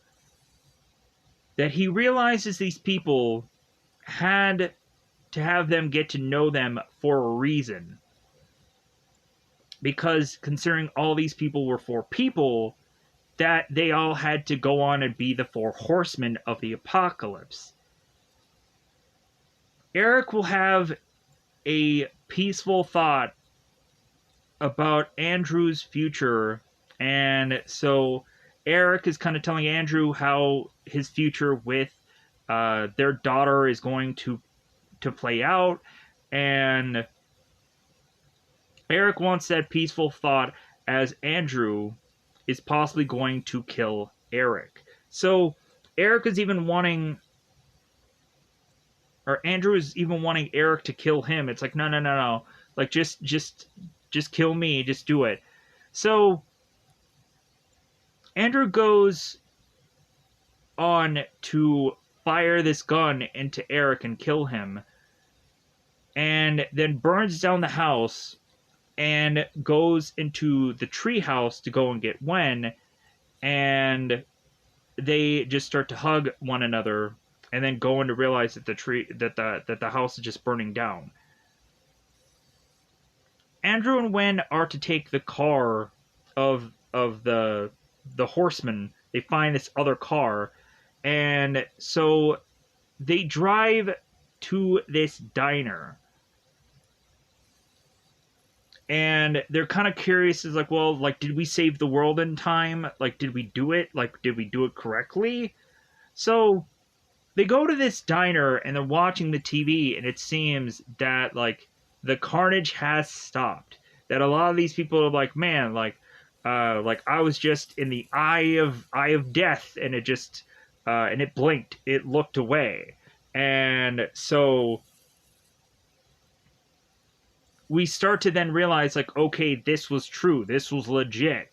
that he realizes these people had to have them get to know them for a reason. Because considering all these people were four people, that they all had to go on and be the four horsemen of the apocalypse. Eric will have a peaceful thought about Andrew's future, and so Eric is kind of telling Andrew how his future with their daughter is going to play out, and Eric wants that peaceful thought as Andrew is possibly going to kill Eric. So Eric is even wanting, or Andrew is even wanting Eric to kill him. It's like, no. Like, just kill me. Just do it. So Andrew goes on to fire this gun into Eric and kill him, and then burns down the house and goes into the treehouse to go and get Gwen, and they just start to hug one another, and then go on to realize that the house is just burning down. Andrew and Gwen are to take the car of the horsemen. They find this other car, and so they drive to this diner. And they're kind of curious, is like, well, like, did we save the world in time? Like, did we do it? Like, did we do it correctly? So they go to this diner and they're watching the TV, and it seems that, like, the carnage has stopped. That a lot of these people are like, man, like I was just in the eye of death, and it just and it blinked, it looked away. And so we start to then realize, like, okay, this was true. This was legit.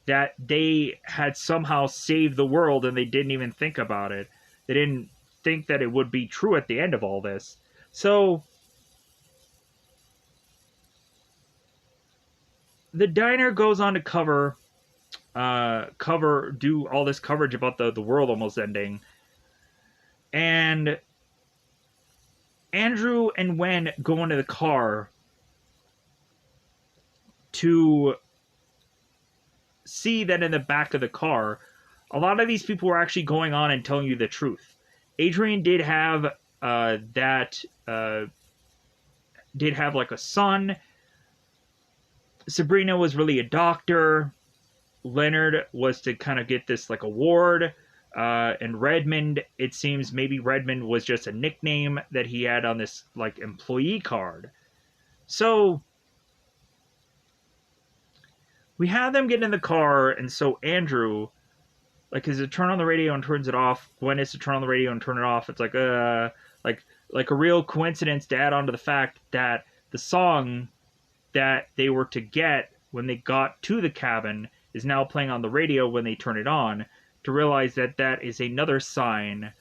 That they had somehow saved the world and they didn't even think about it. They didn't think that it would be true at the end of all this. So the diner goes on to do all this coverage about the world almost ending. And Andrew and Gwen go into the car to see that in the back of the car, a lot of these people were actually going on and telling you the truth. Adrian did have like a son. Sabrina was really a doctor. Leonard was to kind of get this like award. And Redmond, it seems maybe Redmond was just a nickname that he had on this like employee card. So we have them get in the car, and so Andrew, like, is to turn on the radio and turns it off. Gwen is to turn on the radio and turn it off. It's like a real coincidence to add on to the fact that the song that they were to get when they got to the cabin is now playing on the radio when they turn it on, to realize that that is another sign.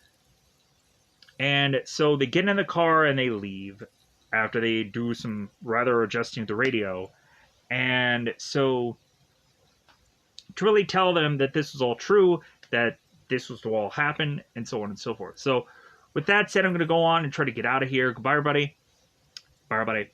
And so they get in the car and they leave after they do some rather adjusting of the radio. And so to really tell them that this was all true, that this was to all happen, and so on and so forth. So with that said, I'm going to go on and try to get out of here. Goodbye, everybody. Bye, everybody.